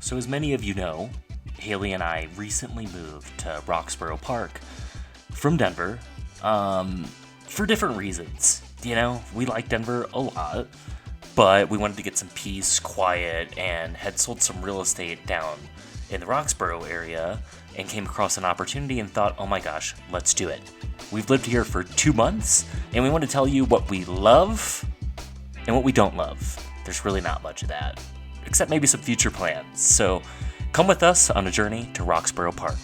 So as many of you know, Hayley and I recently moved to Roxborough Park from Denver for different reasons. You know, we like Denver a lot, but we wanted to get some peace, quiet, and had sold some real estate down in the Roxborough area and came across an opportunity and thought, oh my gosh, let's do it. We've lived here for 2 months, and we want to tell you what we love and what we don't love. There's really not much of that, except maybe some future plans. So come with us on a journey to Roxborough Park.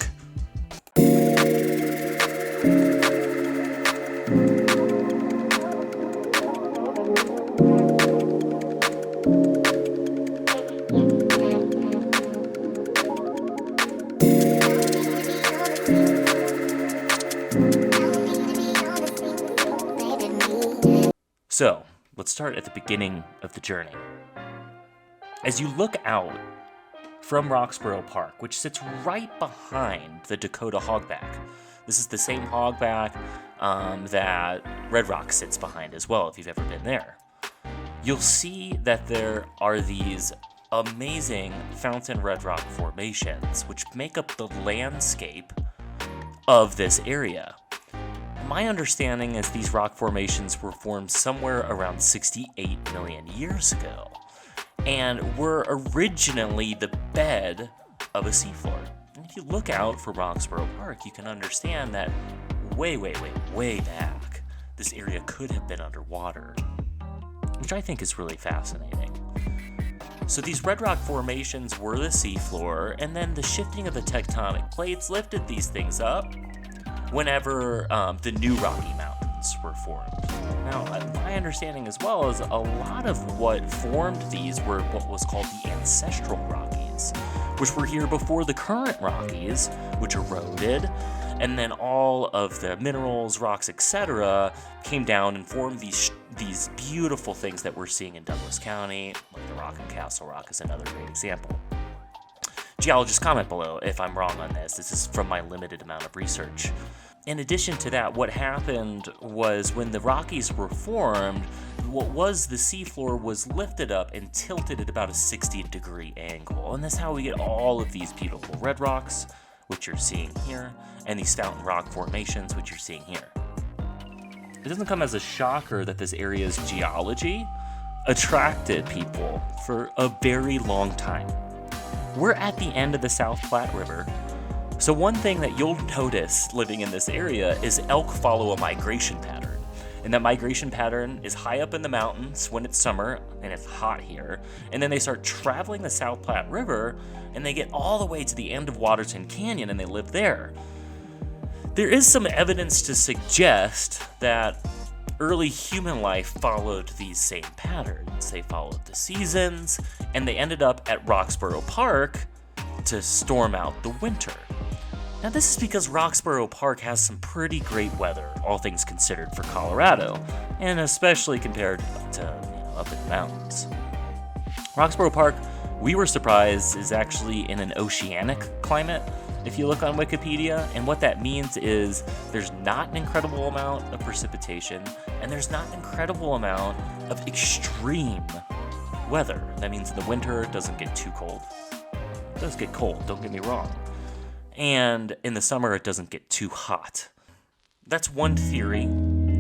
So, let's start at the beginning of the journey. As you look out from Roxborough Park, which sits right behind the Dakota Hogback, this is the same hogback that Red Rock sits behind as well, if you've ever been there. You'll see that there are these amazing fountain red rock formations, which make up the landscape of this area. My understanding is these rock formations were formed somewhere around 68 million years ago and were originally the bed of a seafloor. And if you look out from Roxborough Park, you can understand that way back, this area could have been underwater, which I think is really fascinating. So these red rock formations were the seafloor, and then the shifting of the tectonic plates lifted these things up whenever the new Rocky Mountains were formed. Now, my understanding as well is a lot of what formed these were what was called the ancestral Rockies, which were here before the current Rockies, which eroded, and then all of the minerals, rocks, etc. came down and formed these beautiful things that we're seeing in Douglas County, like the Rock and Castle Rock is another great example. Geologists, comment below if I'm wrong on this. This is from my limited amount of research. In addition to that, what happened was when the Rockies were formed, what was the seafloor was lifted up and tilted at about a 60-degree angle. And that's how we get all of these beautiful red rocks, which you're seeing here, and these fountain rock formations, which you're seeing here. It doesn't come as a shocker that this area's geology attracted people for a very long time. We're at the end of the South Platte River, so one thing that you'll notice living in this area is elk follow a migration pattern. And that migration pattern is high up in the mountains when it's summer and it's hot here, and then they start traveling the South Platte River and they get all the way to the end of Waterton Canyon and they live there. There is some evidence to suggest that early human life followed these same patterns. They followed the seasons, and they ended up at Roxborough Park to storm out the winter. Now, this is because Roxborough Park has some pretty great weather, all things considered, for Colorado, and especially compared to up in the mountains. Roxborough Park, we were surprised, is actually in an oceanic climate, if you look on Wikipedia, and what that means is there's not an incredible amount of precipitation, and there's not an incredible amount of extreme weather. That means in the winter it doesn't get too cold. It does get cold, don't get me wrong. And in the summer it doesn't get too hot. That's one theory,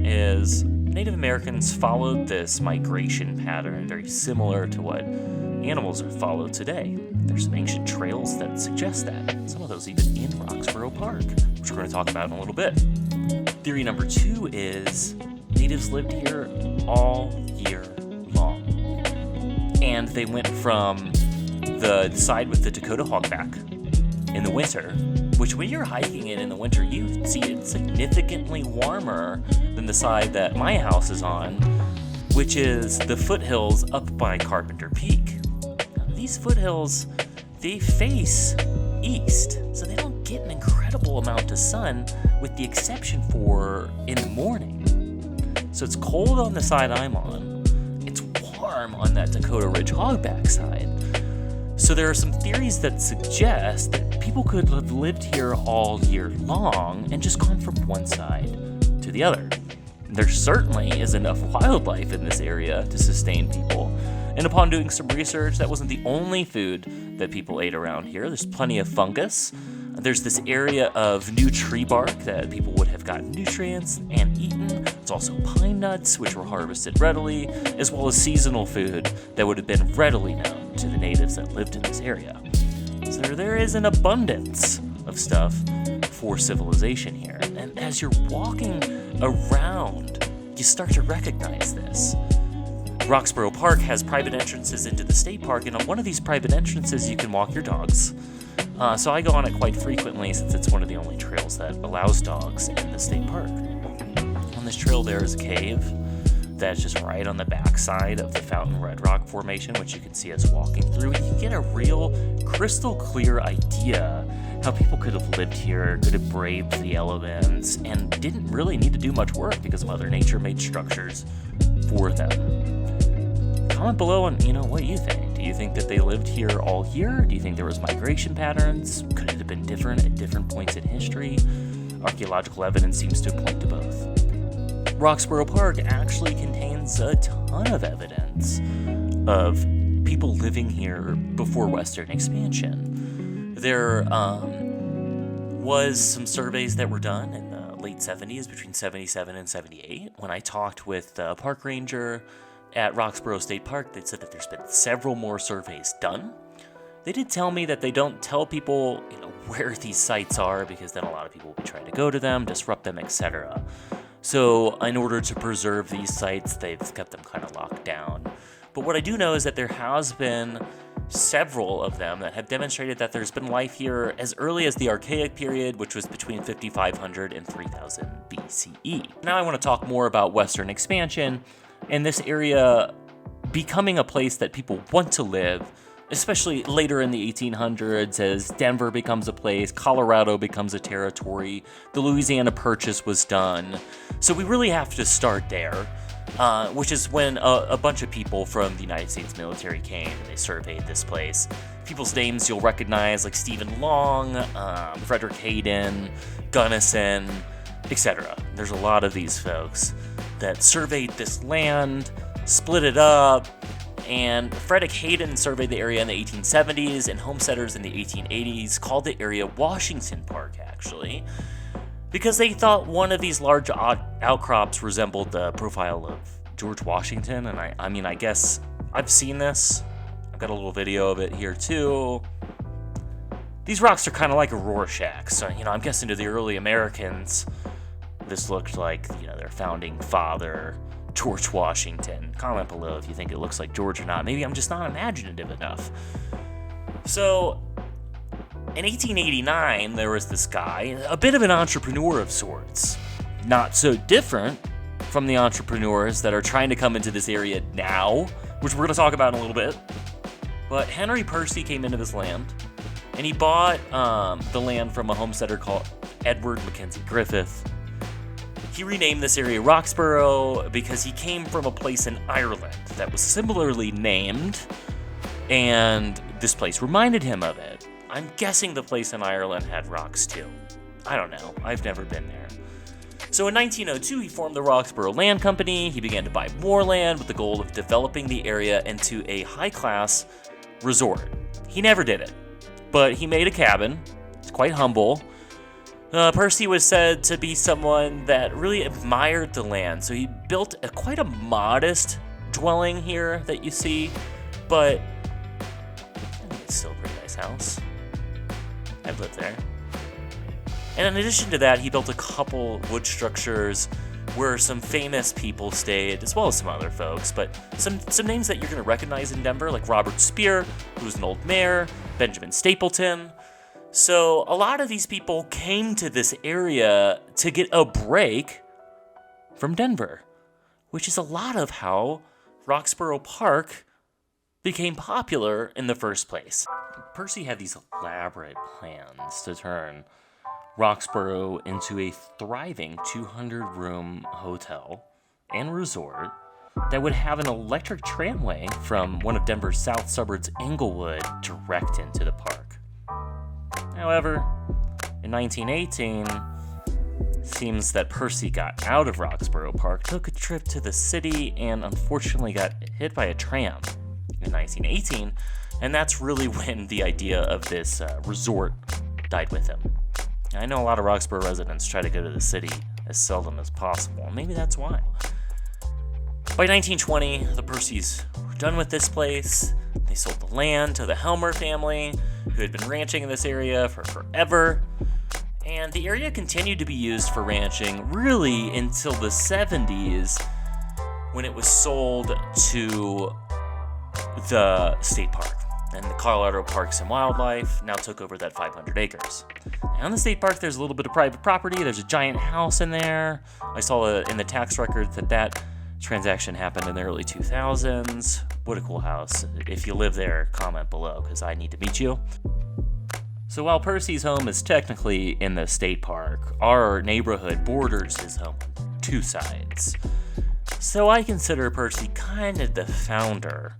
is Native Americans followed this migration pattern very similar to what animals are followed today. There's some ancient trails that suggest that. Some of those even in Roxborough Park, which we're going to talk about in a little bit. Theory number 2 is natives lived here all year long. And they went from the side with the Dakota Hogback in the winter, which when you're hiking it in the winter, you see it significantly warmer than the side that my house is on, which is the foothills up by Carpenter Peak. Now, these foothills, they face east, so they don't get an incredible amount of sun, with the exception for in the morning. So it's cold on the side I'm on, it's warm on that Dakota Ridge Hogback side. So there are some theories that suggest that people could have lived here all year long and just gone from one side to the other. There certainly is enough wildlife in this area to sustain people, And upon doing some research, that wasn't the only food that people ate around here. There's plenty of fungus. There's this area of new tree bark that people would have gotten nutrients and eaten. There's also pine nuts, which were harvested readily, as well as seasonal food that would have been readily known to the natives that lived in this area. So there is an abundance of stuff for civilization here. And as you're walking around, you start to recognize this. Roxborough Park has private entrances into the state park, and on one of these private entrances you can walk your dogs. So I go on it quite frequently since it's one of the only trails that allows dogs in the state park. On this trail there is a cave that's just right on the backside of the Fountain Red Rock Formation, which you can see us walking through, and you get a real crystal clear idea how people could have lived here, could have braved the elements, and didn't really need to do much work because Mother Nature made structures for them. Comment below on, what you think. Do you think that they lived here all year? Do you think there was migration patterns? Could it have been different at different points in history? Archaeological evidence seems to point to both. Roxborough Park actually contains a ton of evidence of people living here before Western expansion. There was some surveys that were done in the late 70s, between 77 and 78. When I talked with the park ranger at Roxborough State Park, they said that there's been several more surveys done. They did tell me that they don't tell people, where these sites are, because then a lot of people will be trying to go to them, disrupt them, etc. So in order to preserve these sites, they've kept them kind of locked down. But what I do know is that there has been several of them that have demonstrated that there's been life here as early as the Archaic period, which was between 5500 and 3000 BCE. Now I want to talk more about Western expansion and this area becoming a place that people want to live, especially later in the 1800s as Denver becomes a place, Colorado becomes a territory, the Louisiana Purchase was done. So we really have to start there, which is when a bunch of people from the United States military came and they surveyed this place. People's names you'll recognize like Stephen Long, Frederick Hayden, Gunnison, etc. There's a lot of these folks that surveyed this land, split it up, and Frederick Hayden surveyed the area in the 1870s, and homesteaders in the 1880s called the area Washington Park, actually, because they thought one of these large outcrops resembled the profile of George Washington. And I guess I've seen this. I've got a little video of it here too. These rocks are kind of like a Rorschach, so I'm guessing to the early Americans this looked like their founding father, George Washington. Comment below if you think it looks like George or not. Maybe I'm just not imaginative enough. So in 1889, there was this guy, a bit of an entrepreneur of sorts. Not so different from the entrepreneurs that are trying to come into this area now, which we're going to talk about in a little bit. But Henry Percy came into this land, and he bought the land from a homesteader called Edward Mackenzie Griffith. He renamed this area Roxborough because he came from a place in Ireland that was similarly named, and this place reminded him of it. I'm guessing the place in Ireland had rocks too. I don't know. I've never been there. So in 1902, he formed the Roxborough Land Company. He began to buy more land with the goal of developing the area into a high-class resort. He never did it, but he made a cabin. It's quite humble. Percy was said to be someone that really admired the land, so he built quite a modest dwelling here that you see, but I think it's still a pretty nice house. I've lived there. And in addition to that, he built a couple wood structures where some famous people stayed, as well as some other folks, but some names that you're going to recognize in Denver, like Robert Spear, who was an old mayor, Benjamin Stapleton. So a lot of these people came to this area to get a break from Denver, which is a lot of how Roxborough Park became popular in the first place. Percy had these elaborate plans to turn Roxborough into a thriving 200-room hotel and resort that would have an electric tramway from one of Denver's south suburbs, Englewood, direct into the park. However, in 1918, it seems that Percy got out of Roxborough Park, took a trip to the city, and unfortunately got hit by a tram in 1918, and that's really when the idea of this resort died with him. I know a lot of Roxborough residents try to go to the city as seldom as possible. Maybe that's why. By 1920, the Percys were done with this place. They sold the land to the Helmer family, who had been ranching in this area for forever. And the area continued to be used for ranching really until the 70s, when it was sold to the state park. And the Colorado Parks and Wildlife now took over that 500 acres. Now in the state park, there's a little bit of private property. There's a giant house in there. I saw in the tax records that transaction happened in the early 2000s. What a cool house. If you live there, comment below, because I need to meet you. So while Percy's home is technically in the state park, our neighborhood borders his home on two sides. So I consider Percy kind of the founder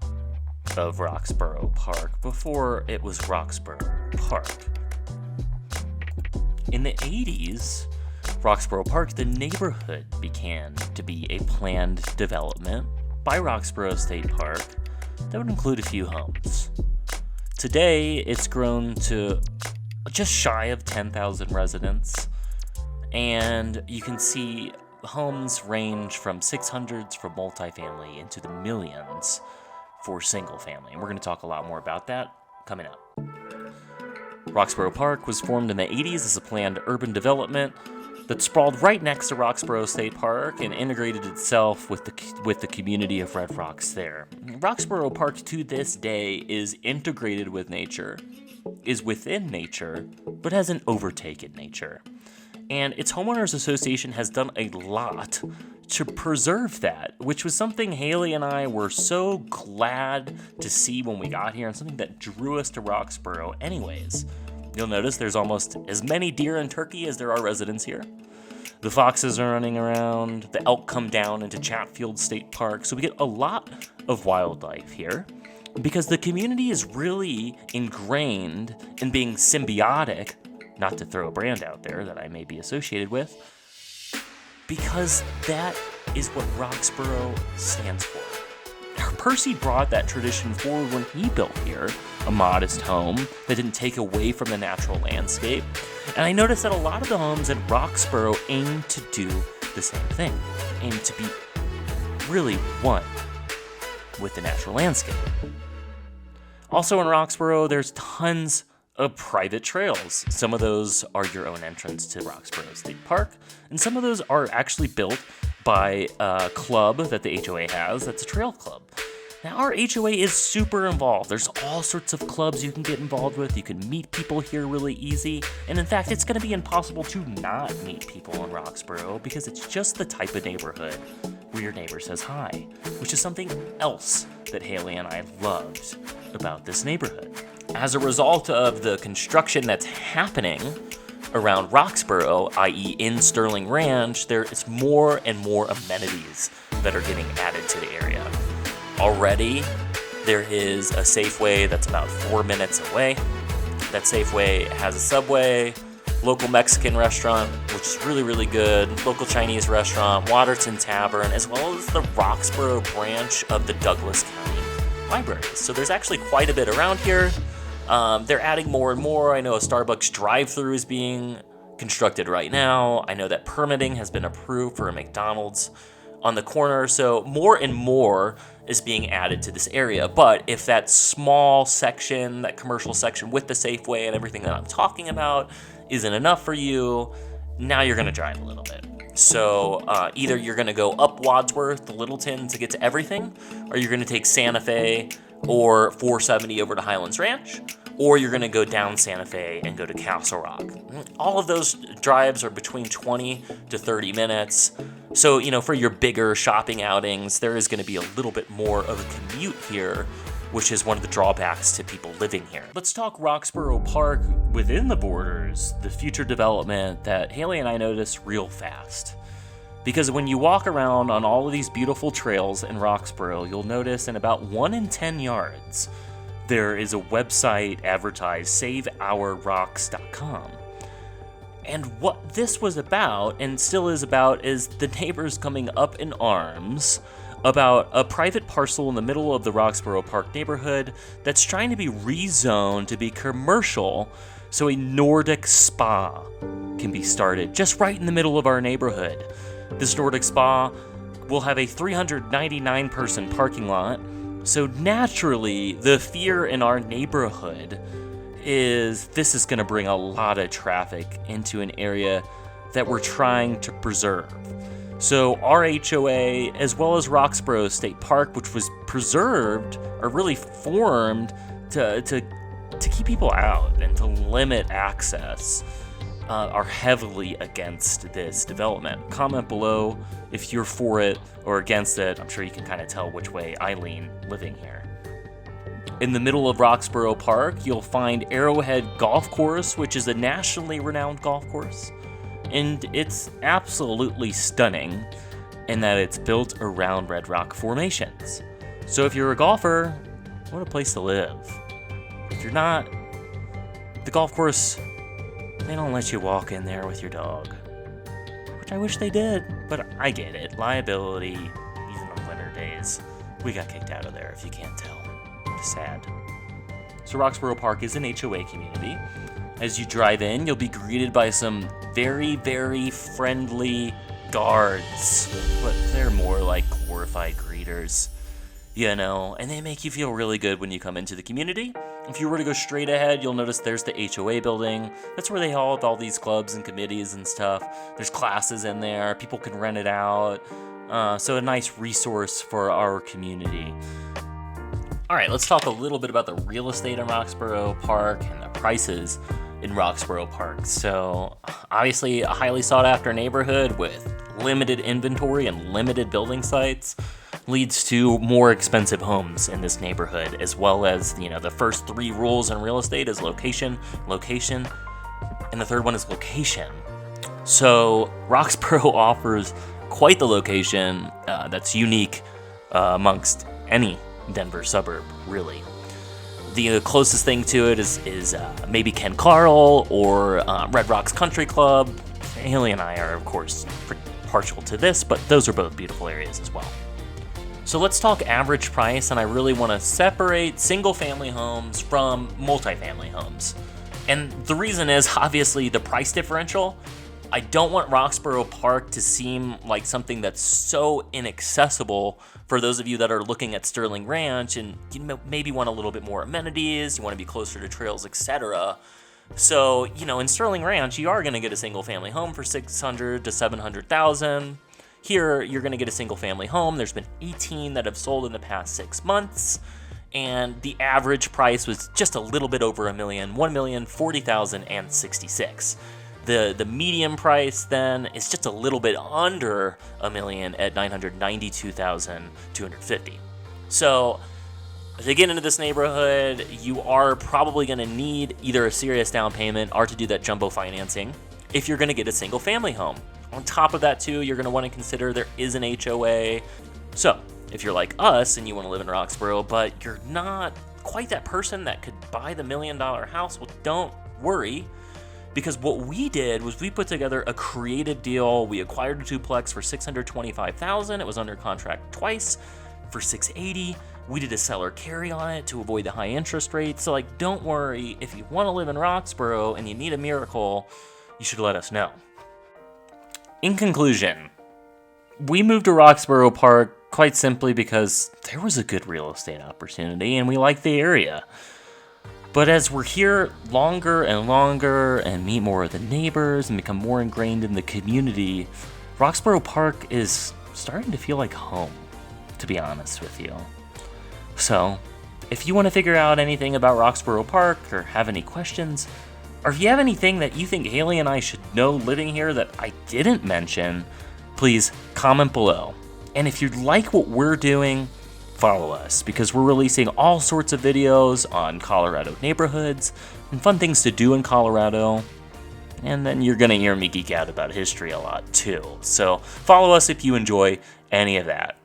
of Roxborough Park before it was Roxborough Park. In the 80s, Roxborough Park, the neighborhood, began to be a planned development by Roxborough State Park that would include a few homes. Today, it's grown to just shy of 10,000 residents, and you can see homes range from 600s for multifamily into the millions for single family, and we're going to talk a lot more about that coming up. Roxborough Park was formed in the 80s as a planned urban development that sprawled right next to Roxborough State Park and integrated itself with the community of Red Rocks there. Roxborough Park to this day is integrated with nature, is within nature, but hasn't overtaken nature. And its homeowners association has done a lot to preserve that, which was something Hayley and I were so glad to see when we got here, and something that drew us to Roxborough anyways. You'll notice there's almost as many deer and turkey as there are residents here. The foxes are running around, the elk come down into Chatfield State Park, so we get a lot of wildlife here because the community is really ingrained in being symbiotic, not to throw a brand out there that I may be associated with, because that is what Roxborough stands for. Percy brought that tradition forward when he built here, a modest home that didn't take away from the natural landscape. And I noticed that a lot of the homes in Roxborough aim to do the same thing, aim to be really one with the natural landscape. Also in Roxborough, there's tons of private trails. Some of those are your own entrance to Roxborough State Park, and some of those are actually built by a club that the HOA has that's a trail club. Now, our HOA is super involved. There's all sorts of clubs you can get involved with. You can meet people here really easy. And in fact, it's going to be impossible to not meet people in Roxborough because it's just the type of neighborhood where your neighbor says hi, which is something else that Hayley and I loved about this neighborhood. As a result of the construction that's happening around Roxborough, i.e. in Sterling Ranch, there is more and more amenities that are getting added to the area. Already, there is a Safeway that's about 4 minutes away. That Safeway has a Subway, local Mexican restaurant, which is really, really good, local Chinese restaurant, Waterton Tavern, as well as the Roxborough branch of the Douglas County Library. So there's actually quite a bit around here. They're adding more and more. I know a Starbucks drive-thru is being constructed right now. I know that permitting has been approved for a McDonald's on the corner, so more and more is being added to this area. But if that small section, that commercial section with the Safeway and everything that I'm talking about isn't enough for you, now you're gonna drive a little bit. So either you're gonna go up Wadsworth to Littleton to get to everything, or you're gonna take Santa Fe or 470 over to Highlands Ranch, or you're going to go down Santa Fe and go to Castle Rock. All of those drives are between 20 to 30 minutes. So, for your bigger shopping outings, there is going to be a little bit more of a commute here, which is one of the drawbacks to people living here. Let's talk Roxborough Park within the borders, the future development that Hayley and I noticed real fast. Because when you walk around on all of these beautiful trails in Roxborough, you'll notice in about 1 in 10 yards, there is a website advertised, saveourrocks.com. And what this was about, and still is about, is the neighbors coming up in arms about a private parcel in the middle of the Roxborough Park neighborhood that's trying to be rezoned to be commercial so a Nordic spa can be started just right in the middle of our neighborhood. This Nordic spa will have a 399-person parking lot, so naturally the fear in our neighborhood is this is going to bring a lot of traffic into an area that we're trying to preserve. So our HOA, as well as Roxborough State Park, which was preserved, are really formed to keep people out and to limit access, are heavily against this development. Comment below if you're for it or against it. I'm sure you can kind of tell which way I lean living here. In the middle of Roxborough Park, you'll find Arrowhead Golf Course, which is a nationally renowned golf course. And it's absolutely stunning in that it's built around red rock formations. So if you're a golfer, what a place to live. If you're not, the golf course, they don't let you walk in there with your dog. Which I wish they did, but I get it. Liability, even on winter days. We got kicked out of there, if you can't tell. It's sad. So Roxborough Park is an HOA community. As you drive in, you'll be greeted by some very, very friendly guards. But they're more like glorified greeters, you know, and they make you feel really good when you come into the community. If you were to go straight ahead, you'll notice there's the HOA building. That's where they hold all these clubs and committees and stuff. There's classes in there. People can rent it out. So a nice resource for our community. All right, let's talk a little bit about the real estate in Roxborough Park and the prices in Roxborough Park. So obviously a highly sought after neighborhood with limited inventory and limited building sites leads to more expensive homes in this neighborhood, as well as, you know, the first 3 rules in real estate is location, location, and the third one is location. So Roxborough offers quite the location that's unique amongst any Denver suburb, really. The closest thing to it is maybe Ken Carl or Red Rocks Country Club. Hayley and I are, of course, partial to this, but those are both beautiful areas as well. So let's talk average price, and I really want to separate single-family homes from multifamily homes. And the reason is, obviously, the price differential. I don't want Roxborough Park to seem like something that's so inaccessible for those of you that are looking at Sterling Ranch and you maybe want a little bit more amenities, you want to be closer to trails, etc. So, you know, in Sterling Ranch, you are going to get a single-family home for $600,000 to $700,000. Here, you're going to get a single-family home. There's been 18 that have sold in the past 6 months, and the average price was just a little bit over $1 million, $1,040,066. The median price then is just a little bit under $1 million at $992,250. So to get into this neighborhood, you are probably going to need either a serious down payment or to do that jumbo financing if you're going to get a single family home. On top of that too, you're going to want to consider there is an HOA. So if you're like us and you want to live in Roxborough, but you're not quite that person that could buy the $1 million house, well, don't worry. Because what we did was we put together a creative deal. We acquired a duplex for $625,000. It was under contract twice for $680,000. We did a seller carry on it to avoid the high interest rate. So, like, don't worry. If you want to live in Roxborough and you need a miracle, you should let us know. In conclusion, we moved to Roxborough Park quite simply because there was a good real estate opportunity and we liked the area. But as we're here longer and longer and meet more of the neighbors and become more ingrained in the community, Roxborough Park is starting to feel like home, to be honest with you. So, if you want to figure out anything about Roxborough Park or have any questions, or if you have anything that you think Hayley and I should know living here that I didn't mention, please comment below. And if you like what we're doing, follow us, because we're releasing all sorts of videos on Colorado neighborhoods and fun things to do in Colorado. And then you're going to hear me geek out about history a lot too. So follow us if you enjoy any of that.